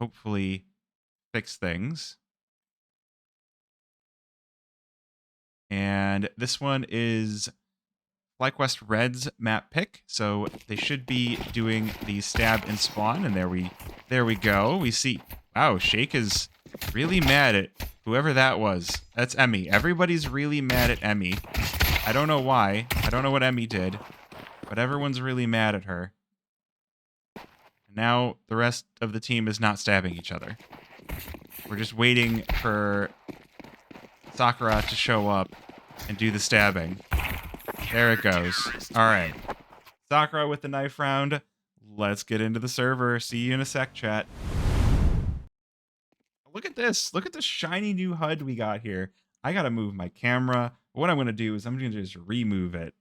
hopefully fix things. And this one is FlyQuest Red's map pick, so they should be doing the stab and spawn, and there we go. We see, wow, Shake is really mad at whoever that was. That's Emmy. Everybody's really mad at Emmy. I don't know why. I don't know what Emmy did, but everyone's really mad at her. And now the rest of the team is not stabbing each other. We're just waiting for Sakura to show up and do the stabbing. There it goes. All right. Sakura with the knife round. Let's get into the server. See you in a sec, chat. Look at this. Look at this shiny new HUD we got here. I got to move my camera. What I'm going to do is I'm going to just remove it.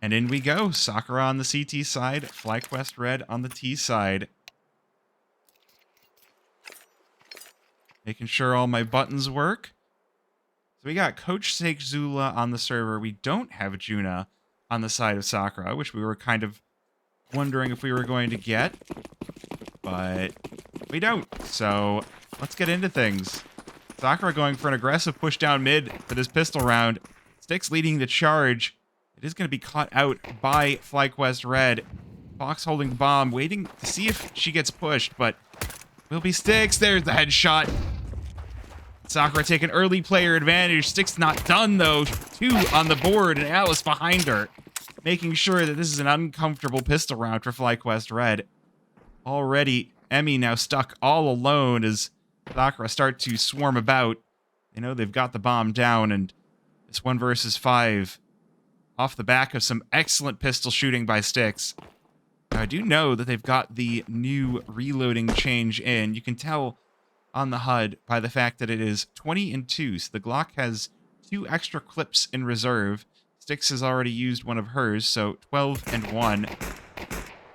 And in we go. Sakura on the CT side. FlyQuest Red on the T side. Making sure all my buttons work. So we got Coach Sake Zula on the server. We don't have Juna on the side of Sakura, which we were kind of wondering if we were going to get. But we don't. So let's get into things. Sakura going for an aggressive push down mid for this pistol round. Styx leading the charge. It is going to be caught out by FlyQuest Red. Fox holding bomb, waiting to see if she gets pushed, but will be Styx. There's the headshot. Sakura taking early player advantage. Styx not done, though. 2 on the board, and Alice behind her, making sure that this is an uncomfortable pistol round for FlyQuest Red. Already, Emmy now stuck all alone as Sakura start to swarm about. They know they've got the bomb down, and it's 1 versus 5 off the back of some excellent pistol shooting by Styx. Now, I do know that they've got the new reloading change in. You can tell on the HUD by the fact that it is 20 and 2, so the Glock has 2 extra clips in reserve. Styx has already used one of hers, so 12 and 1.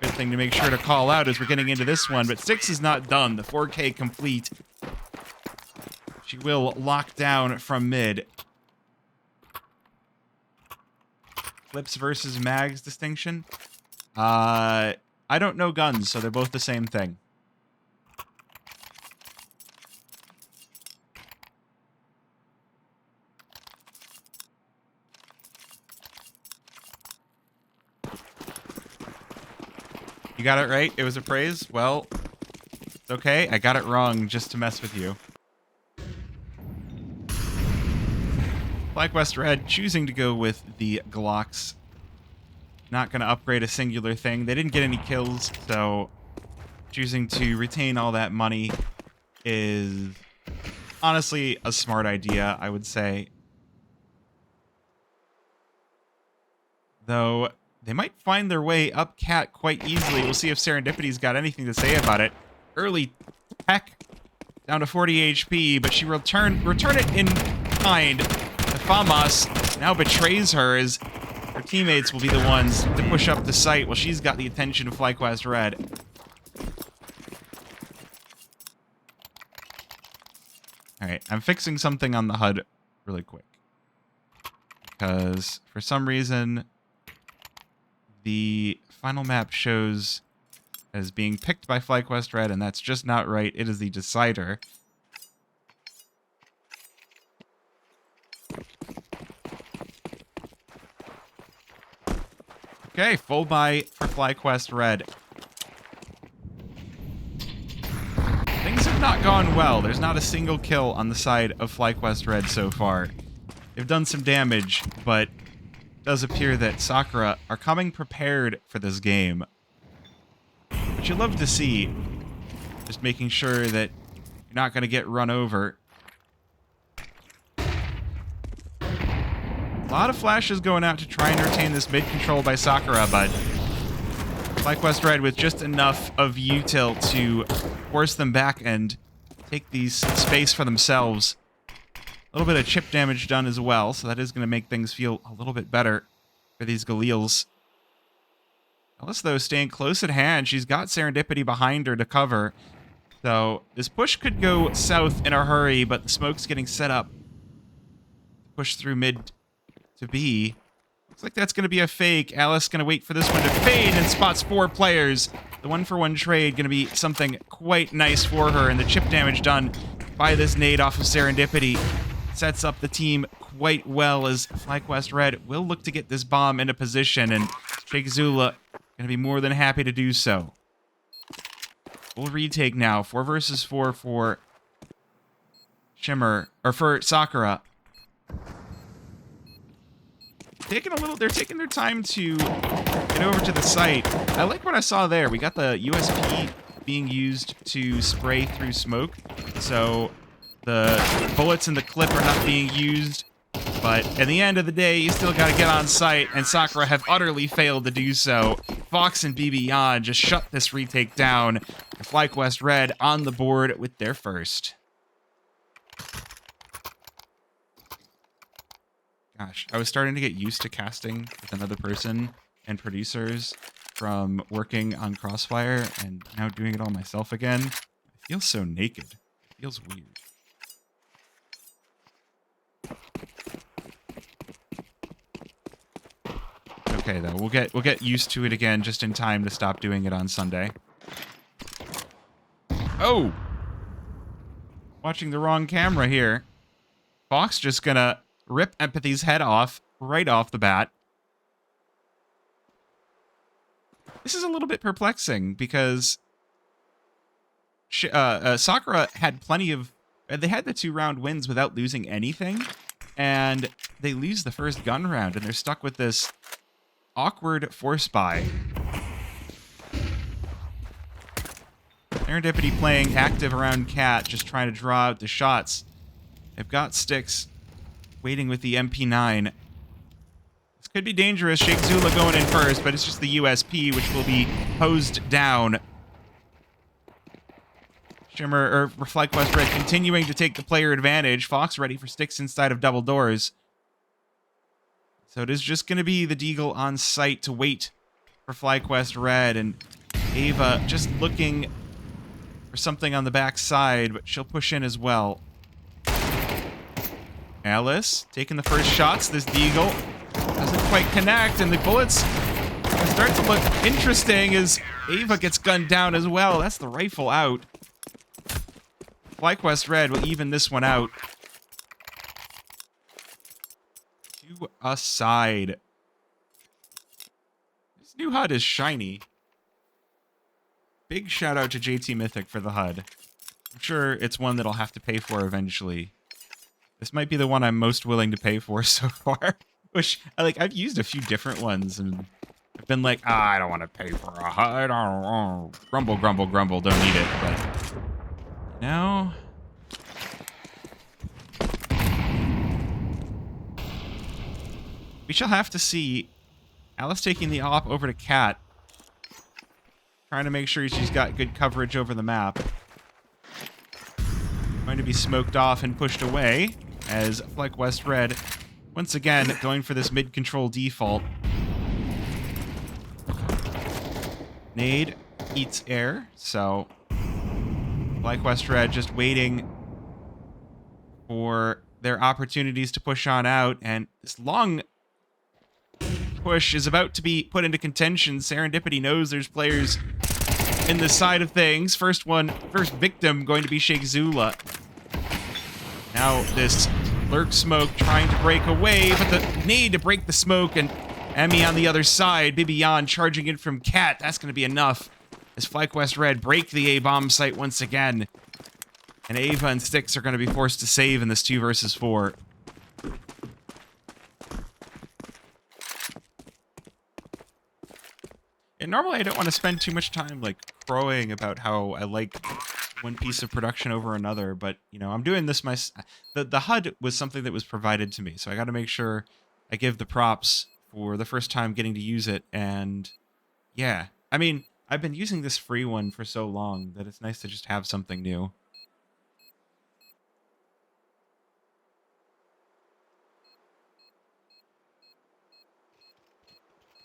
Good thing to make sure to call out as we're getting into this one, but Styx is not done. The 4K complete. She will lock down from mid. Clips versus mags distinction? I don't know guns, so they're both the same thing. You got it right? It was a praise? Well, it's okay. I got it wrong just to mess with you. FlyQuest Red choosing to go with the Glocks. Not going to upgrade a singular thing. They didn't get any kills, so choosing to retain all that money is honestly a smart idea, I would say. Though they might find their way up Cat quite easily. We'll see if Serendipity's got anything to say about it. Early tech down to 40 HP, but she return it in kind. The FAMAS now betrays her as her teammates will be the ones to push up the site while she's got the attention of FlyQuest Red. Alright, I'm fixing something on the HUD really quick. Because for some reason, the final map shows as being picked by FlyQuest Red, and that's just not right. It is the decider. Okay, full buy for FlyQuest Red. Things have not gone well. There's not a single kill on the side of FlyQuest Red so far. They've done some damage, but it does appear that Sakura are coming prepared for this game. Which you love to see. Just making sure that you're not going to get run over. A lot of flashes going out to try and retain this mid control by Sakura, but FlyQuest Red with just enough of util to force them back and take these space for themselves. A little bit of chip damage done as well, so that is going to make things feel a little bit better for these Galils. Alice, though, staying close at hand. She's got Serendipity behind her to cover. So this push could go south in a hurry, but the smoke's getting set up to push through mid to B. Looks like that's going to be a fake. Alice going to wait for this one to fade and spots 4 players. The 1-for-1 trade going to be something quite nice for her, and the chip damage done by this nade off of Serendipity sets up the team quite well as FlyQuest Red will look to get this bomb into position, and Shake Zula going to be more than happy to do so. We'll retake now. 4 versus 4 for Shimmer, or for Sakura. They're taking their time to get over to the site. I like what I saw there. We got the USP being used to spray through smoke, so the bullets in the clip are not being used. But at the end of the day, you still got to get on site, and Sakura have utterly failed to do so. Fox and BBYon just shut this retake down. FlyQuest Red on the board with their first. Gosh, I was starting to get used to casting with another person and producers from working on Crossfire, and now doing it all myself again. I feel so naked. It feels weird. Okay, though, we'll get used to it again just in time to stop doing it on Sunday. Oh! Watching the wrong camera here. Fox just gonna rip Empathy's head off right off the bat. This is a little bit perplexing because Sakura had plenty of... They had the 2-round wins without losing anything, and they lose the first gun round, and they're stuck with this awkward force buy. Serendipity playing active around Cat, just trying to draw out the shots. They've got Sticks waiting with the MP9. This could be dangerous. Shake Zula going in first, but it's just the USP, which will be hosed down. Shimmer, or FlyQuest Red, continuing to take the player advantage. Fox ready for Sticks inside of double doors. So it is just going to be the Deagle on site to wait for FlyQuest Red, and Ava just looking for something on the back side, but she'll push in as well. Alice taking the first shots. This Deagle doesn't quite connect, and the bullets start to look interesting as Ava gets gunned down as well. That's the rifle out. FlyQuest Red will even this one out. To a side. This new HUD is shiny. Big shout out to JT Mythic for the HUD. I'm sure it's one that I'll have to pay for eventually. This might be the one I'm most willing to pay for so far. Which, I've used a few different ones, and I've been like, I don't want to pay for a HUD. Grumble, grumble, grumble, don't need it. But now... we shall have to see. Alice taking the op over to Cat. Trying to make sure she's got good coverage over the map. Going to be smoked off and pushed away as FlyQuest Red, once again, going for this mid-control default. Nade eats air, so FlyQuest Red just waiting for their opportunities to push on out, and this long push is about to be put into contention. Serendipity knows there's players in the side of things. First victim going to be Shake Zula. Now this lurk smoke trying to break away, but the need to break the smoke, and Emmy on the other side. BBYon charging in from Cat. That's going to be enough as FlyQuest Red break the A-bomb site once again. And Ava and Sticks are going to be forced to save in this 2 versus 4. And normally I don't want to spend too much time crowing about how I like one piece of production over another, but you know, I'm doing this the HUD was something that was provided to me, so I got to make sure I give the props for the first time getting to use it. And yeah, I mean, I've been using this free one for so long that it's nice to just have something new.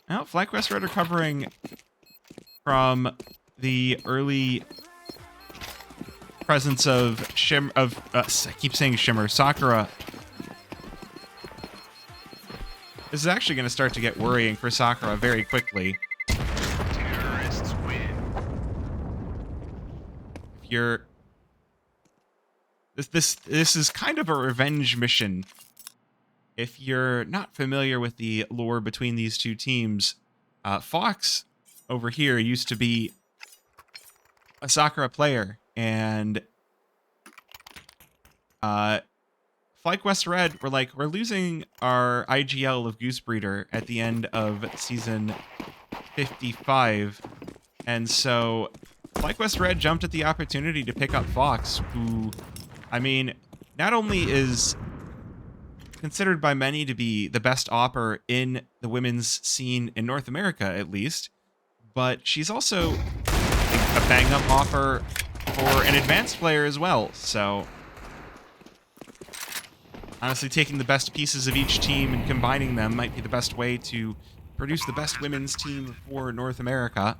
Now, FlyQuest Red are recovering from the early presence of I keep saying Shimmer, Sakura. This is actually going to start to get worrying for Sakura very quickly. Terrorists win. If you're... This is kind of a revenge mission. If you're not familiar with the lore between these two teams, Fox over here used to be a Sakura player, and FlyQuest Red were like, we're losing our IGL of Goosebreeder at the end of season 55, and so FlyQuest Red jumped at the opportunity to pick up Fox, who, I mean, not only is considered by many to be the best opper in the women's scene in North America, at least, but she's also a bang-up offer for an advanced player as well. So honestly, taking the best pieces of each team and combining them might be the best way to produce the best women's team for North America.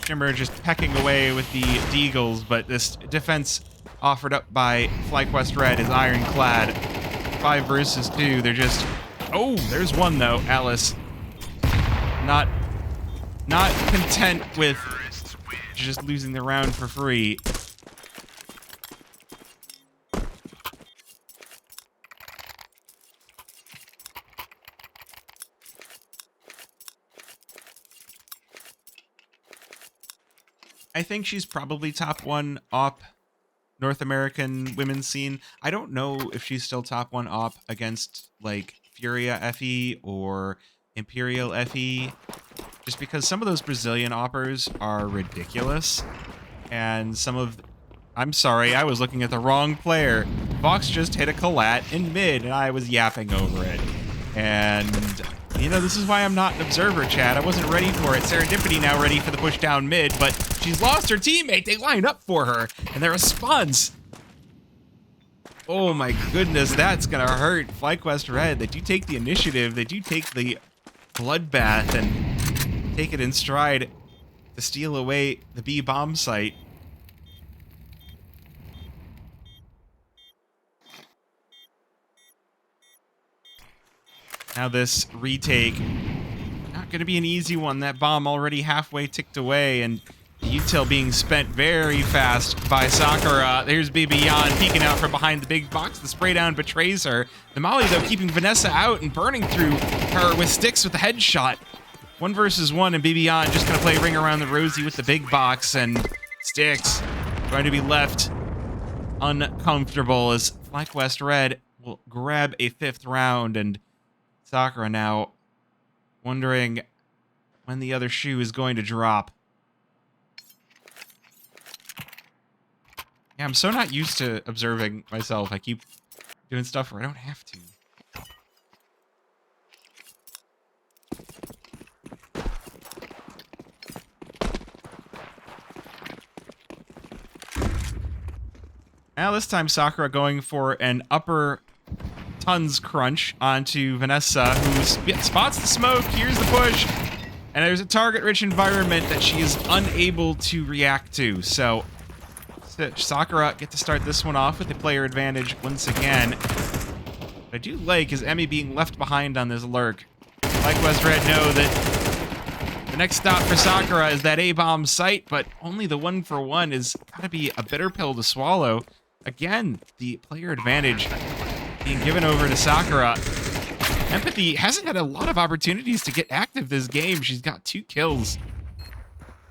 Shimmer just pecking away with the Deagles, but this defense offered up by FlyQuest Red is ironclad. 5 versus 2. They're just... Oh, there's one, though. Alice. Not content with just losing the round for free. I think she's probably top 1 op North American women's scene. I don't know if she's still top 1 op against, like, Furia FE or Imperial FE, just because some of those Brazilian oppers are ridiculous, and some of... I'm sorry, I was looking at the wrong player. Fox just hit a collat in mid, and I was yapping over it. And, you know, this is why I'm not an observer, chat. I wasn't ready for it. Serendipity now ready for the push down mid, but she's lost her teammate. They line up for her, and their response... Oh my goodness, that's gonna hurt. FlyQuest Red, they do take the initiative. They do take the bloodbath and take it in stride to steal away the B bomb site. Now this retake, not going to be an easy one. That bomb already halfway ticked away, and the util being spent very fast by Sakura. There's Bibiyan peeking out from behind the big box. The spray down betrays her. The Molly, though, keeping Vanessa out and burning through her with Sticks with the headshot. 1 versus 1, and Bibiyan just going to play ring around the rosy with the big box, and Sticks going to be left uncomfortable as FlyQuest Red will grab a 5th round, and Sakura now wondering when the other shoe is going to drop. Yeah, I'm so not used to observing myself. I keep doing stuff where I don't have to. Now this time Sakura going for an upper tons crunch onto Vanessa, who spots the smoke, hears the push, and there's a target-rich environment that she is unable to react to. So Sakura get to start this one off with the player advantage once again. What I do like is Emmy being left behind on this lurk. FlyQuest Red know that the next stop for Sakura is that A-bomb site, but only the 1-for-1 is gotta be a bitter pill to swallow. Again, the player advantage being given over to Sakura. Empathy hasn't had a lot of opportunities to get active this game. She's got 2 kills.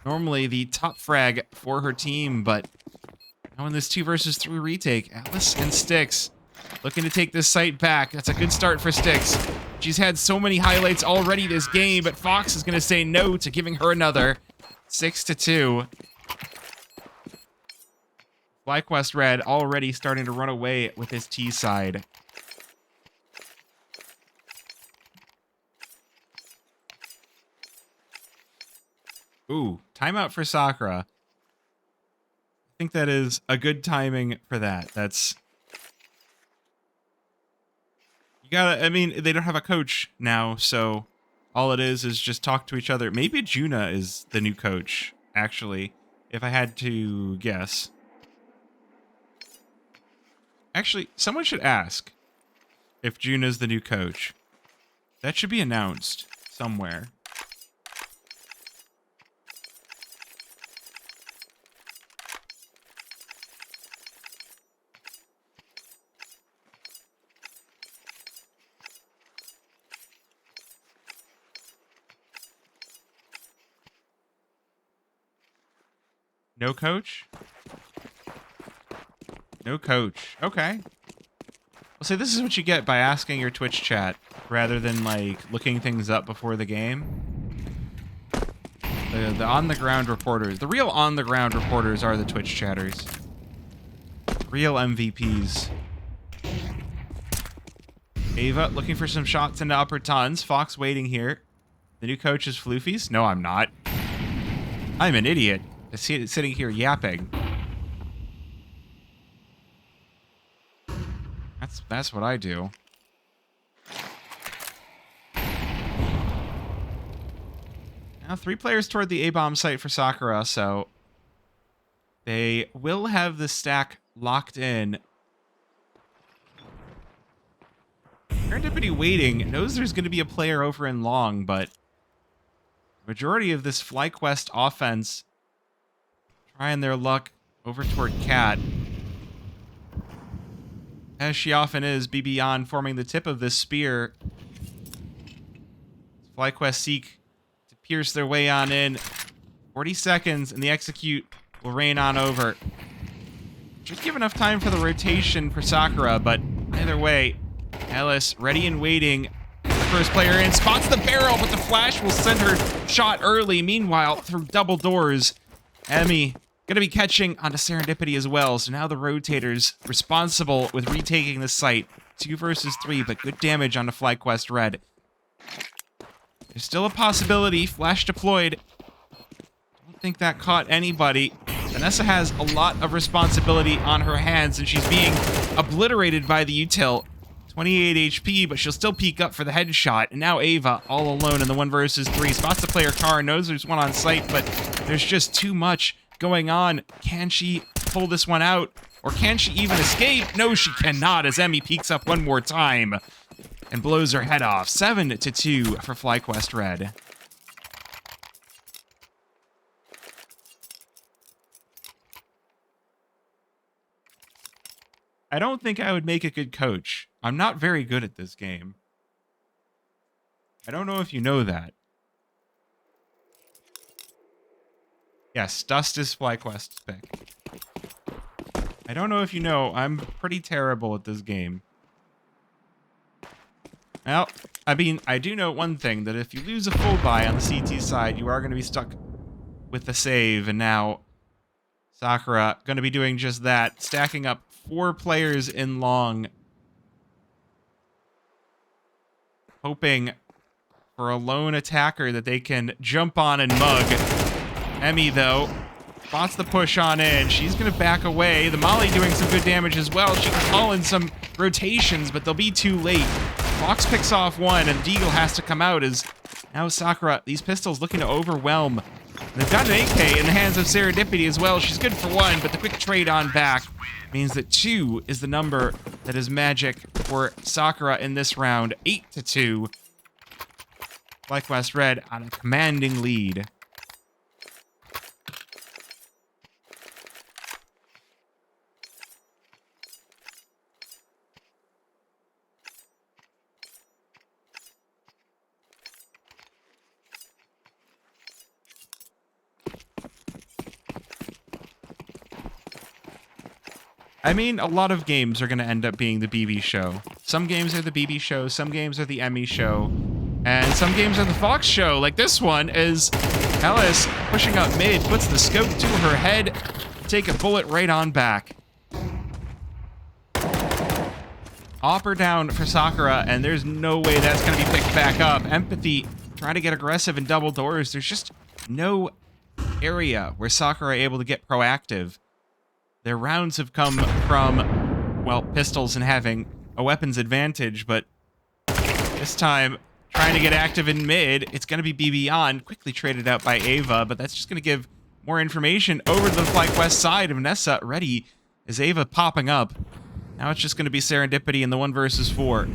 Normally the top frag for her team, but now in this 2 versus 3 retake, Alice and Sticks looking to take this site back. That's a good start for Sticks. She's had so many highlights already this game, but Fox is going to say no to giving her another. 6-2. FlyQuest Red already starting to run away with his T side. Ooh, timeout for Sakura. I think that is a good timing for that. That's... You gotta... I mean, they don't have a coach now, so all it is just talk to each other. Maybe Juna is the new coach, actually, if I had to guess. Actually, someone should ask if Juna's the new coach. That should be announced somewhere. No coach? No coach. Okay. Well, see, this is what you get by asking your Twitch chat rather than, like, looking things up before the game. The on-the-ground reporters. The real on-the-ground reporters are the Twitch chatters. Real MVPs. Ava looking for some shots into upper tons. Fox waiting here. The new coach is Floofies? No, I'm not. I'm an idiot. Sitting here yapping. That's what I do. Now 3 players toward the A-bomb site for Sakura, so they will have the stack locked in. Serendipity waiting knows there's going to be a player over in long, but majority of this FlyQuest offense trying their luck over toward Cat. As she often is, BB forming the tip of this spear. FlyQuest seek to pierce their way on in. 40 seconds, and the execute will rain on over. Just give enough time for the rotation for Sakura, but either way, Ellis ready and waiting. The first player in, spots the barrel, but the flash will send her shot early. Meanwhile, through double doors, Emmy gonna be catching onto Serendipity as well, so now the rotators responsible with retaking the site. 2 versus 3, but good damage onto FlyQuest Red. There's still a possibility. Flash deployed. Don't think that caught anybody. Vanessa has a lot of responsibility on her hands, and she's being obliterated by the util. 28 HP, but she'll still peek up for the headshot. And now Ava, all alone in the 1 versus 3. Spots the player car, knows there's one on site, but there's just too much going on. Can she pull this one out? Or can she even escape? No, she cannot, as Emmy peeks up one more time and blows her head off. 7-2 for FlyQuest Red. I don't think I would make a good coach. I'm not very good at this game. I don't know if you know that. Yes, Dust is FlyQuest's pick. I don't know if you know, I'm pretty terrible at this game. Well, I mean, I do know one thing, that if you lose a full buy on the CT side, you are going to be stuck with the save, and now Sakura going to be doing just that, stacking up 4 players in long, hoping for a lone attacker that they can jump on and mug. Emmy, though, spots the push on in. She's going to back away. The Molly doing some good damage as well. She can call in some rotations, but they'll be too late. Fox picks off one, and Deagle has to come out as now Sakura, these pistols looking to overwhelm. They've got an AK in the hands of Serendipity as well. She's good for 1, but the quick trade on back means that 2 is the number that is magic for Sakura in this round. 8-2. FlyQuest Red on a commanding lead. I mean, a lot of games are going to end up being the BB show. Some games are the BB show, some games are the Emmy show, and some games are the Fox show. Like this one is Ellis pushing up mid, puts the scope to her head, take a bullet right on back. Opper down for Sakura, and there's no way that's going to be picked back up. Empathy trying to get aggressive in double doors. There's just no area where Sakura are able to get proactive. Their rounds have come from, well, pistols and having a weapons advantage, but this time, trying to get active in mid, it's going to be BB on, quickly traded out by Ava, but that's just going to give more information over to the FlyQuest side. Vanessa ready. Is Ava popping up? Now it's just going to be serendipity in the 1 versus 4.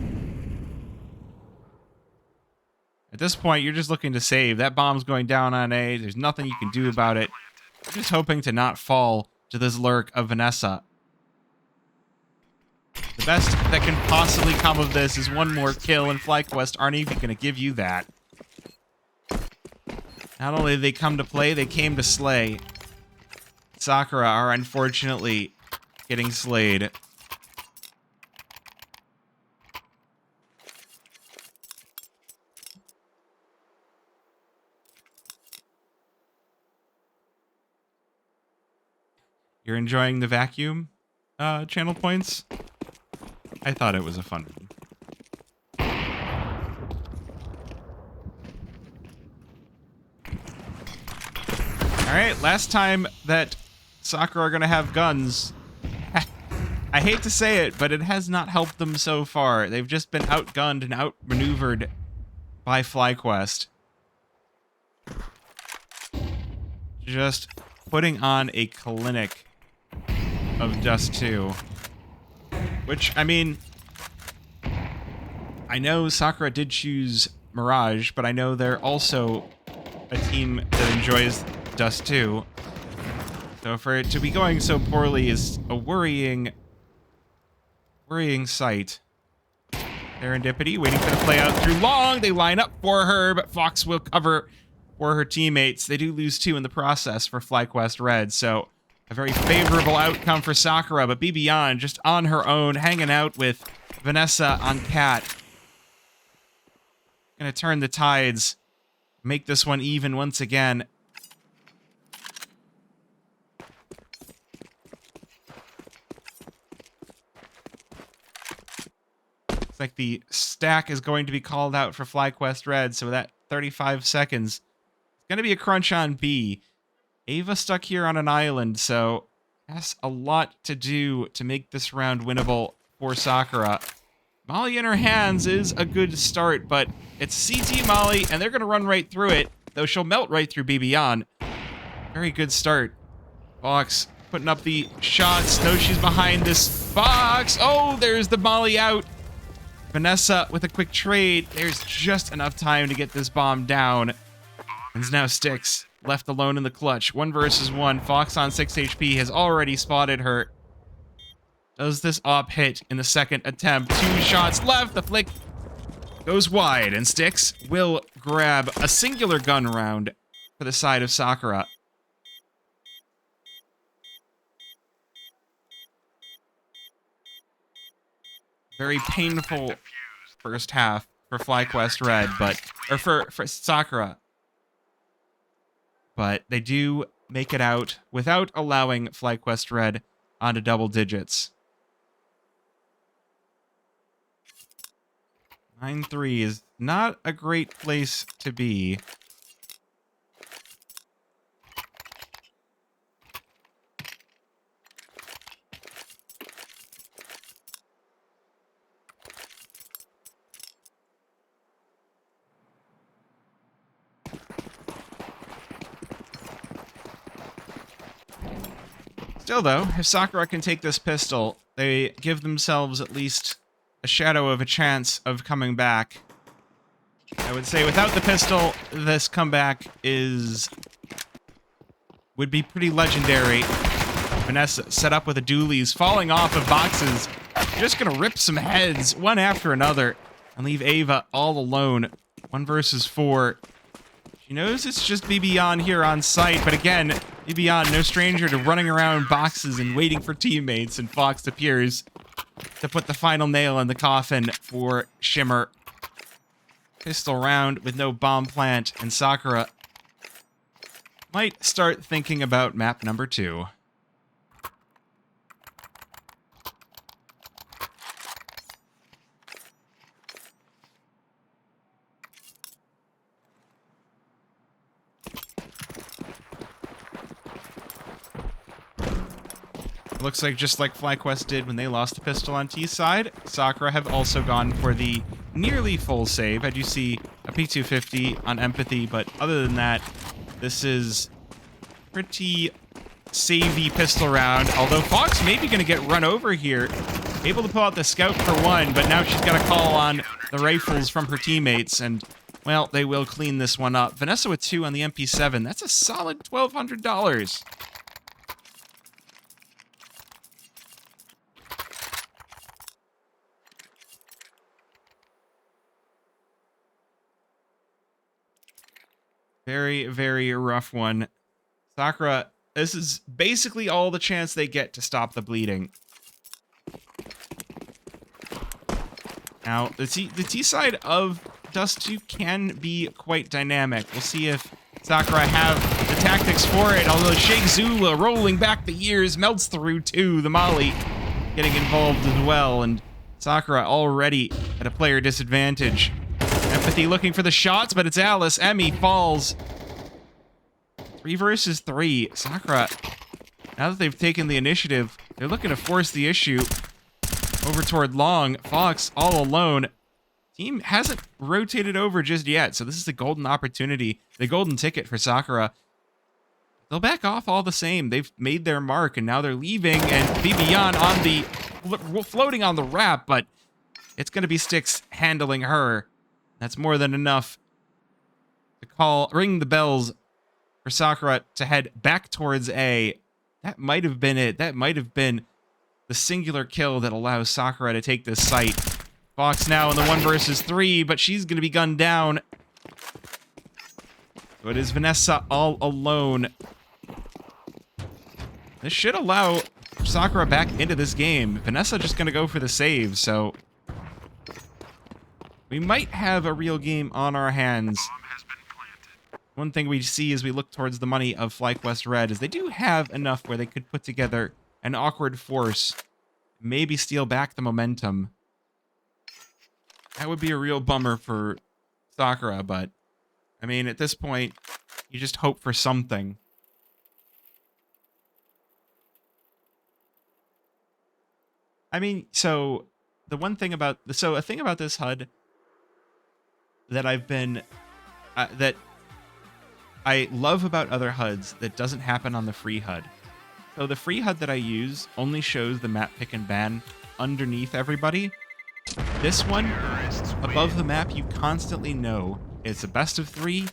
At this point, you're just looking to save. That bomb's going down on A. There's nothing you can do about it. You're just hoping to not fall to this lurk of Vanessa. The best that can possibly come of this is one more kill, and FlyQuest aren't even going to give you that. Not only did they come to play, they came to slay. Sakura are unfortunately getting slayed. You're enjoying the vacuum channel points? I thought it was a fun one. Alright, last time that Sakura are going to have guns. I hate to say it, but it has not helped them so far. They've just been outgunned and outmaneuvered by FlyQuest. Just putting on a clinic of Dust2. Which, I mean, I know Sakura did choose Mirage, but I know they're also a team that enjoys Dust2. So for it to be going so poorly is a worrying sight. Serendipity, waiting for the play out through long. They line up for her, but Fox will cover for her teammates. They do lose 2 in the process for FlyQuest Red, so a very favorable outcome for Sakura, but Beyond just on her own, hanging out with Vanessa on Cat. Gonna turn the tides, make this one even once again. Looks like the stack is going to be called out for FlyQuest Red, so that 35 seconds. It's going to be a crunch on B. Ava stuck here on an island, so has a lot to do to make this round winnable for Sakura. Molly in her hands is a good start, but it's CT Molly, and they're going to run right through it, though she'll melt right through Beyond. Very good start. Fox putting up the shots. No, she's behind this box. Oh, there's the Molly out. Vanessa with a quick trade. There's just enough time to get this bomb down. And now Styx left alone in the clutch. 1 versus 1. Fox on 6 HP has already spotted her. Does this op hit in the second attempt? 2 shots left. The flick goes wide, and Styx will grab a singular gun round for the side of Sakura. Very painful first half for FlyQuest Red, or for Sakura. But they do make it out without allowing FlyQuest Red onto double digits. 9-3 is not a great place to be. Still, though, if Sakura can take this pistol, they give themselves at least a shadow of a chance of coming back. I would say without the pistol, this comeback would be pretty legendary. Vanessa set up with a dualies, falling off of boxes. Just gonna rip some heads, one after another, and leave Ava all alone. 1 versus 4. She knows it's just Beyond here on site, but again, Beyond, no stranger to running around boxes and waiting for teammates, and Fox appears to put the final nail in the coffin for Shimmer. Pistol round with no bomb plant, and Sakura might start thinking about map number 2. Looks like just like FlyQuest did when they lost the pistol on T side, Sakura have also gone for the nearly full save. I do see a P250 on Empathy, but other than that, this is pretty savvy pistol round. Although Fox may be going to get run over here. able to pull out the scout for one, but now she's got to call on the rifles from her teammates, and, well, they will clean this one up. Vanessa with 2 on the MP7. That's a solid $1,200. Very, very rough one. Sakura, this is basically all the chance they get to stop the bleeding. Now, the T side of Dust2 can be quite dynamic. We'll see if Sakura have the tactics for it, although Sheikh Zula, rolling back the years, melts through too. The Molly getting involved as well, and Sakura already at a player disadvantage. Empathy looking for the shots, but it's Alice. Emmy falls. 3 versus 3. Sakura, now that they've taken the initiative, they're looking to force the issue over toward Long. Fox all alone. Team hasn't rotated over just yet, so this is the golden opportunity, the golden ticket for Sakura. They'll back off all the same. They've made their mark, and now they're leaving, and Bibian on the floating on the wrap, but it's going to be Styx handling her. That's more than enough to ring the bells for Sakura to head back towards A. That might have been it. That might have been the singular kill that allows Sakura to take this site. Fox now in the 1 versus 3, but she's going to be gunned down. So it is Vanessa all alone. This should allow Sakura back into this game. Vanessa just going to go for the save, so we might have a real game on our hands. One thing we see as we look towards the money of FlyQuest Red is they do have enough where they could put together an awkward force, maybe steal back the momentum. That would be a real bummer for Sakura, but I mean, at this point, you just hope for something. I mean, so the one thing about a thing about this HUD that I've been that I love about other HUDs that doesn't happen on the free HUD. So the free HUD that I use only shows the map pick and ban underneath everybody. This one, above the map, you constantly know it's a best of 3,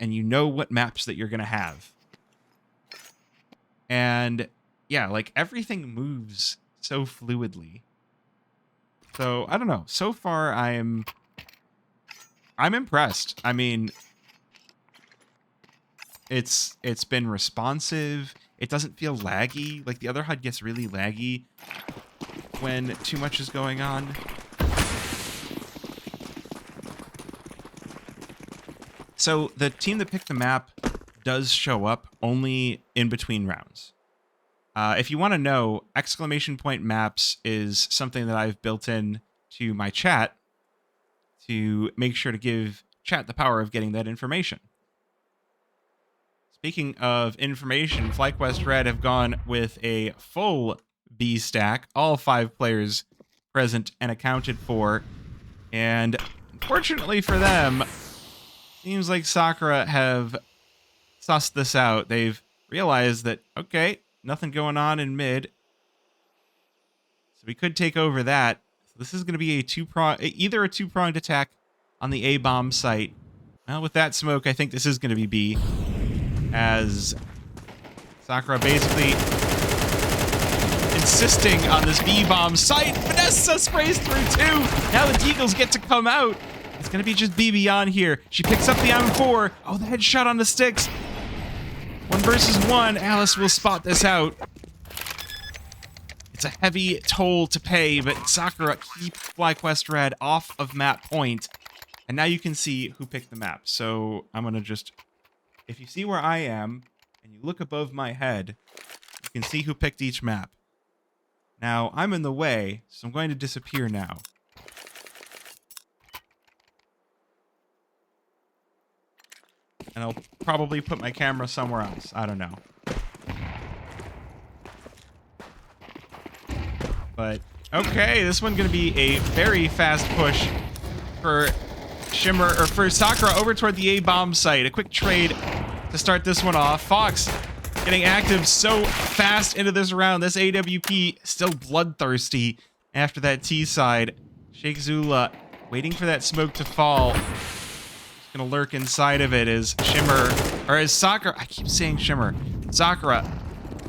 and you know what maps that you're going to have. And yeah, like everything moves so fluidly. So I don't know. So far, I'm impressed. I mean, it's been responsive. It doesn't feel laggy. Like the other HUD gets really laggy when too much is going on. So the team that picked the map does show up only in between rounds. If you want to know, exclamation point maps is something that I've built in to my chat to make sure to give chat the power of getting that information. Speaking of information, FlyQuest Red have gone with a full B stack, all 5 players present and accounted for. And unfortunately for them, seems like Sakura have sussed this out. They've realized that, okay, nothing going on in mid, so we could take over that. So this is going to be either a two-pronged attack on the A-bomb site. Well, with that smoke, I think this is going to be B, as Sakura basically insisting on this B-bomb site. Vanessa sprays through 2. Now the Deagles get to come out. It's going to be just BB on here. She picks up the M4. Oh, the headshot on the Sticks. 1 versus 1. Alice will spot this out. It's a heavy toll to pay, but Sakura keeps FlyQuest Red off of map point. And now you can see who picked the map. So I'm going to just... If you see where I am, and you look above my head, you can see who picked each map. Now, I'm in the way, so I'm going to disappear now. And I'll probably put my camera somewhere else. I don't know. But, okay, this one's going to be a very fast push for for Sakura over toward the A-bomb site. A quick trade to start this one off. Fox getting active so fast into this round. This AWP still bloodthirsty. after that T side. Sheikh Zula waiting for that smoke to fall. Just gonna lurk inside of it as Shimmer, or as Sakura, I keep saying Shimmer. Sakura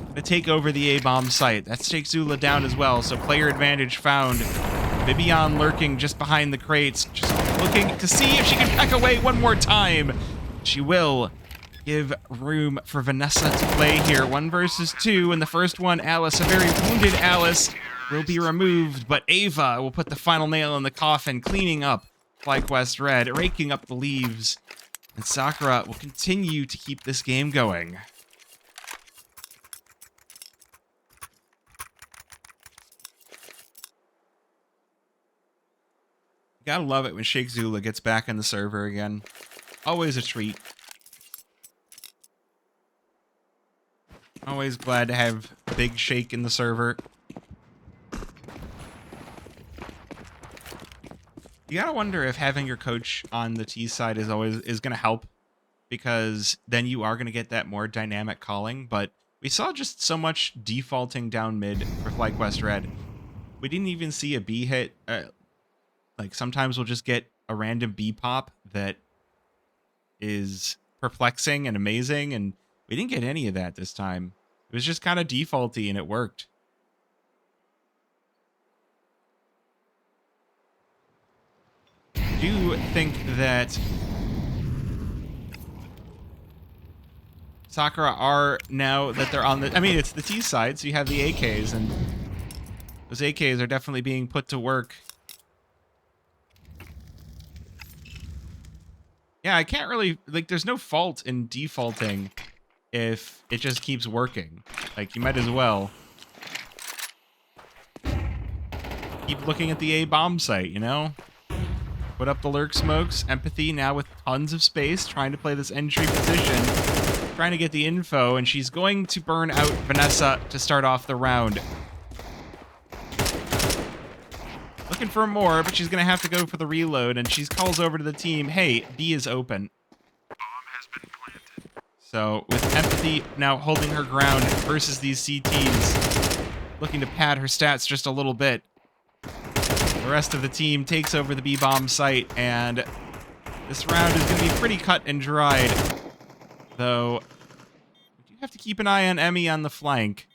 gonna take over the A-bomb site. That's Sheikh Zula down as well, so player advantage found. Vivian lurking just behind the crates, just looking to see if she can back away one more time. She will give room for Vanessa to play here. 1 versus 2, and the first one, Alice, a very wounded Alice, will be removed, but Ava will put the final nail in the coffin, cleaning up FlyQuest Red, raking up the leaves, and Sakura will continue to keep this game going. Gotta love it when Sheikh Zula gets back on the server again. Always a treat. Always glad to have Big Sheikh in the server. You gotta wonder if having your coach on the T side is gonna help, because then you are gonna get that more dynamic calling. But we saw just so much defaulting down mid for FlyQuest Red. We didn't even see a B hit. Like, sometimes we'll just get a random B pop that is perplexing and amazing, and we didn't get any of that this time. It was just kind of defaulty, and it worked. I do think that Sakura are, now that they're on the... I mean, it's the T side, so you have the AKs, and those AKs are definitely being put to work. Yeah, I can't really... Like, there's no fault in defaulting if it just keeps working. Like, you might as well keep looking at the A-bomb site, you know? Put up the lurk smokes. Empathy now with tons of space, trying to play this entry position, trying to get the info, and she's going to burn out Vanessa to start off the round. Looking for more, but she's going to have to go for the reload, and she calls over to the team, hey, B is open. Bomb has been planted. So, with Empathy now holding her ground versus these CTs, looking to pad her stats just a little bit. The rest of the team takes over the B-bomb site, and this round is going to be pretty cut and dried. Though, we do have to keep an eye on Emmy on the flank.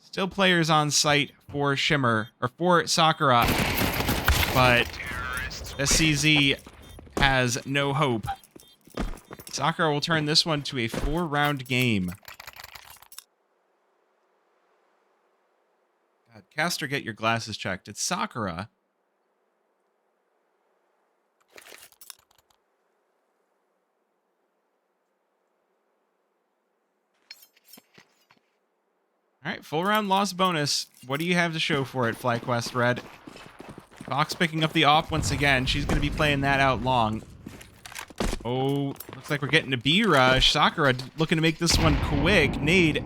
Still players on site for Shimmer, or for Sakura, but SCZ has no hope. Sakura will turn this one to a 4-round game. God, Caster, get your glasses checked. It's Sakura. All right, full round loss bonus. What do you have to show for it, FlyQuest Red? Fox picking up the op once again. She's going to be playing that out long. Oh, looks like we're getting a B-rush. Sakura looking to make this one quick. Nade,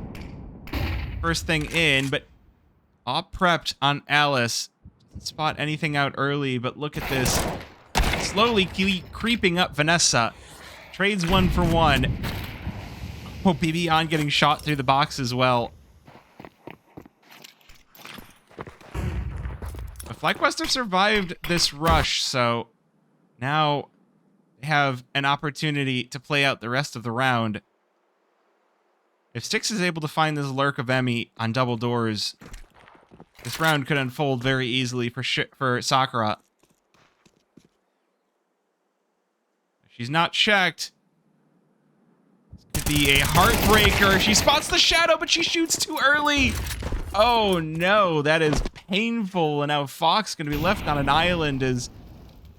first thing in, but op prepped on Alice. Doesn't spot anything out early, but look at this. Slowly creeping up Vanessa. Trades 1 for 1. Oh, BB on getting shot through the box as well. But FlyQuest have survived this rush, so now they have an opportunity to play out the rest of the round. If Styx is able to find this lurk of Emmy on double doors, this round could unfold very easily for Sakura. If she's not checked, this could be a heartbreaker. She spots the shadow, but she shoots too early. Oh no, that is painful. And now Fox going to be left on an island as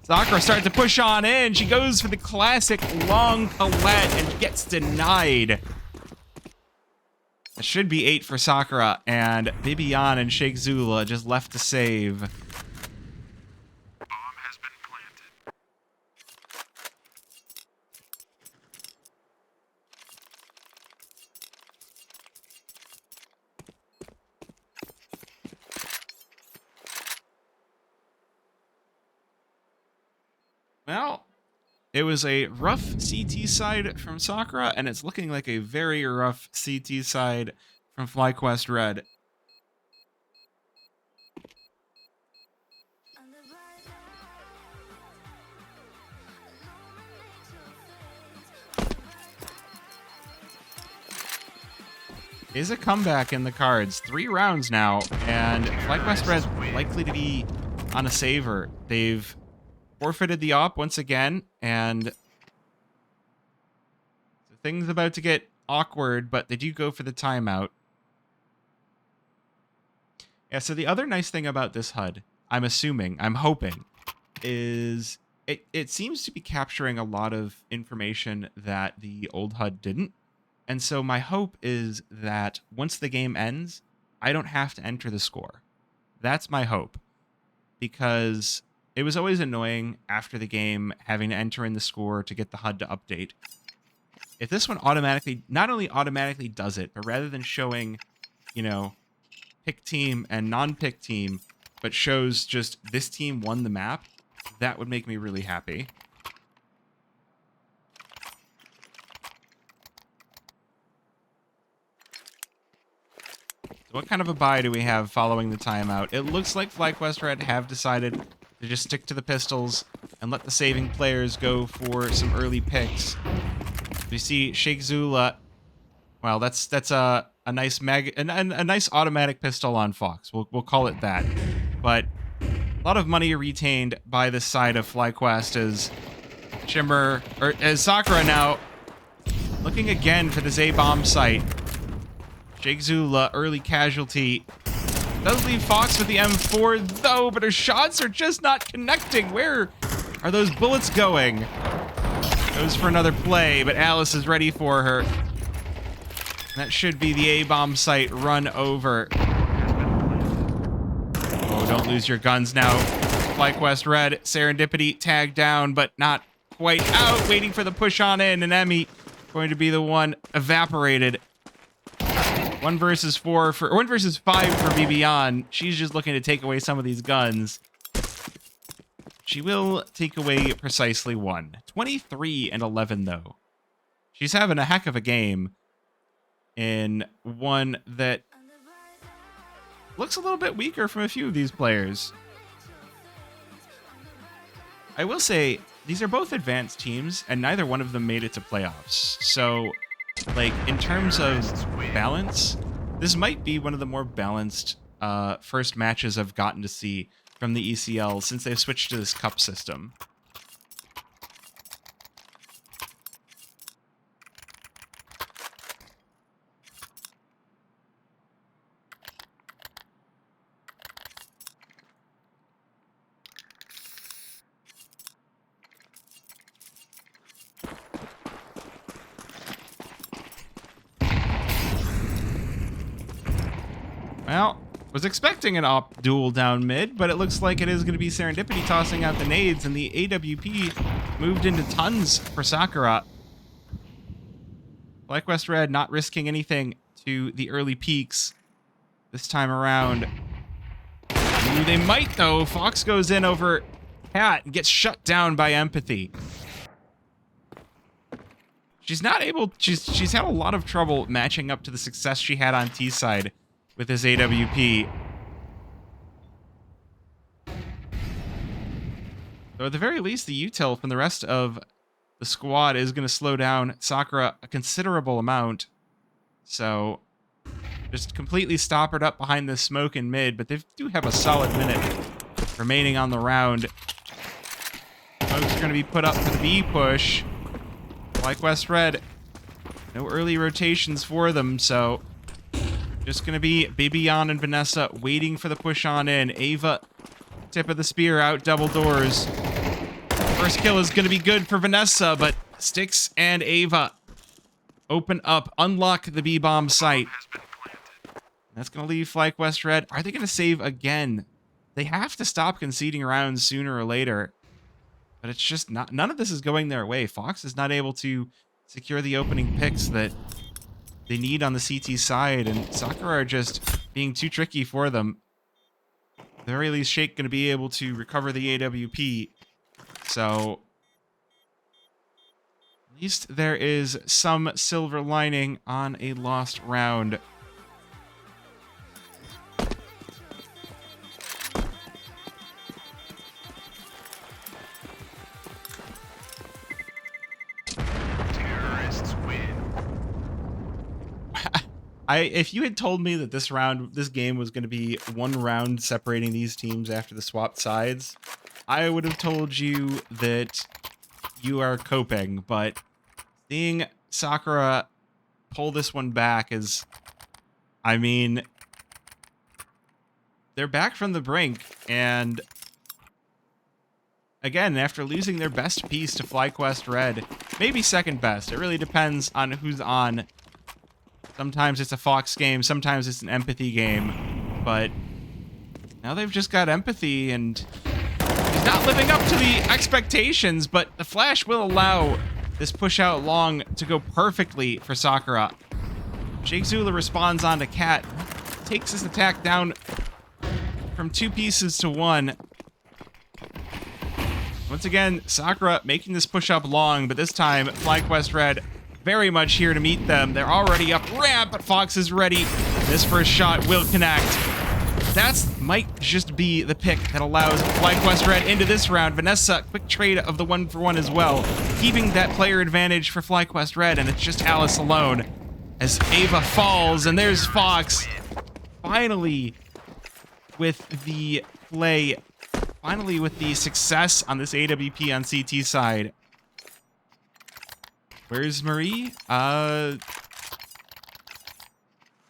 Sakura starts to push on in. She goes for the classic long Colette and gets denied. It should be 8 for Sakura, and Bibian and Sheikh Zula just left to save. Bomb has been planted. Well, it was a rough CT side from Sakura, and it's looking like a very rough CT side from FlyQuest Red. is a comeback in the cards. 3 rounds now, and FlyQuest Red likely to be on a saver. They've forfeited the op once again, and the thing's about to get awkward, but they do go for the timeout. Yeah, so the other nice thing about this HUD, I'm hoping, is it seems to be capturing a lot of information that the old HUD didn't. And so my hope is that once the game ends, I don't have to enter the score. That's my hope. Because it was always annoying after the game having to enter in the score to get the HUD to update. If this one not only automatically does it, but rather than showing, you know, pick team and non-pick team, but shows just this team won the map, that would make me really happy. So what kind of a buy do we have following the timeout? It looks like FlyQuest Red have decided to just stick to the pistols and let the saving players go for some early picks. We see Sheikh Zula. Well, that's a nice a nice automatic pistol on Fox. We'll call it that. But a lot of money retained by the side of FlyQuest as Sakura now looking again for this A-bomb site. Sheikh Zula, early casualty. Does leave Fox with the M4, though, but her shots are just not connecting. Where are those bullets going? Goes for another play, but Alice is ready for her. That should be the A-bomb site run over. Oh, don't lose your guns now. FlyQuest Red, Serendipity tagged down, but not quite out. Waiting for the push on in, and Emmy going to be the one evaporated. 1 versus 5 for Bibian. She's just looking to take away some of these guns. She will take away precisely 1. 23 and 11, though. She's having a heck of a game in one that looks a little bit weaker from a few of these players. I will say, these are both advanced teams, and neither one of them made it to playoffs. So, like, in terms of balance, this might be one of the more balanced first matches I've gotten to see from the ECL since they've switched to this cup system. Well, was expecting an op duel down mid, but it looks like it is going to be Serendipity tossing out the nades, and the AWP moved into tons for Sakura. FlyQuest Red not risking anything to the early peaks this time around. Ooh, they might, though. Fox goes in over Cat and gets shut down by Empathy. She's not able... She's had a lot of trouble matching up to the success she had on T-side with his AWP. So at the very least, the util from the rest of the squad is going to slow down Sakura a considerable amount. So just completely stoppered up behind the smoke in mid, but they do have a solid minute remaining on the round. Smokes are going to be put up for the B push. FlyQuest Red, no early rotations for them, so just going to be Bibian and Vanessa waiting for the push on in. Ava, tip of the spear out, double doors. First kill is going to be good for Vanessa, but Styx and Ava open up, unlock the B-bomb site. That's going to leave FlyQuest Red. Are they going to save again? They have to stop conceding rounds sooner or later. But it's just not... None of this is going their way. Fox is not able to secure the opening picks that they need on the CT side, and Sakura are just being too tricky for them. At the very least, Sheikh going to be able to recover the AWP. So at least there is some silver lining on a lost round. If you had told me that this game was going to be one round separating these teams after the swapped sides, I would have told you that you are coping, but seeing Sakura pull this one back is, I mean, they're back from the brink, and again, after losing their best piece to FlyQuest Red, maybe second best, it really depends on who's on. Sometimes it's a Fox game, sometimes it's an empathy game, but now they've just got empathy, and he's not living up to the expectations, but the Flash will allow this push out long to go perfectly for Sakura. Shake Zula responds onto Cat, takes his attack down from 2 pieces to 1. Once again, Sakura making this push up long, but this time FlyQuest Red very much here to meet them. They're already up ramp, but Fox is ready. This first shot will connect. That's might just be the pick that allows FlyQuest Red into this round. Vanessa, quick trade of the 1-for-1 as well, keeping that player advantage for FlyQuest Red, and it's just Alice alone as Ava falls, and there's Fox finally with the play, finally with the success on this AWP on CT side. Where's Marie?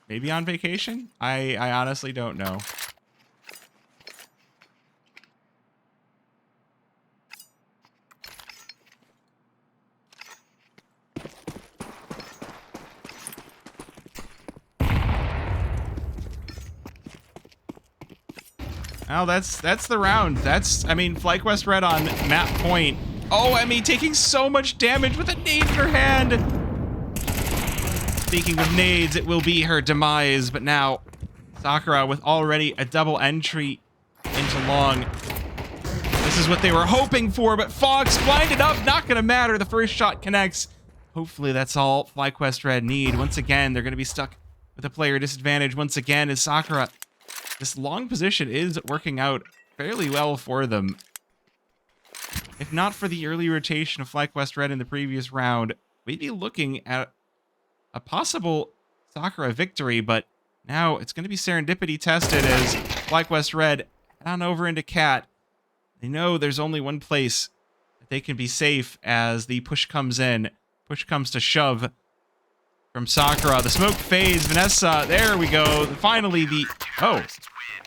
Maybe on vacation? I honestly don't know. Oh, that's the round. I mean, FlyQuest Red on map point. Oh, Emmy taking so much damage with a nade in her hand. Speaking of nades, it will be her demise, but now Sakura with already a double entry into long. This is what they were hoping for, but Fox blinded up, not gonna matter. The first shot connects. Hopefully that's all FlyQuest Red need. Once again, they're gonna be stuck with a player disadvantage once again as Sakura. This long position is working out fairly well for them. If not for the early rotation of FlyQuest Red in the previous round, we'd be looking at a possible Sakura victory, but now it's going to be serendipity tested as FlyQuest Red head on over into Cat. They know there's only one place that they can be safe as the push comes in. Push comes to shove from Sakura. The smoke fades. Vanessa, there we go. Finally the... Oh,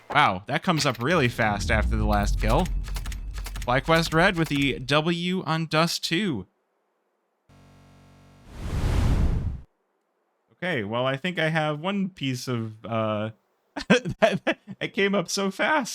wow. That comes up really fast after the last kill. FlyQuest Red with the W on Dust2. Okay, well, I think I have one piece of... that came up so fast.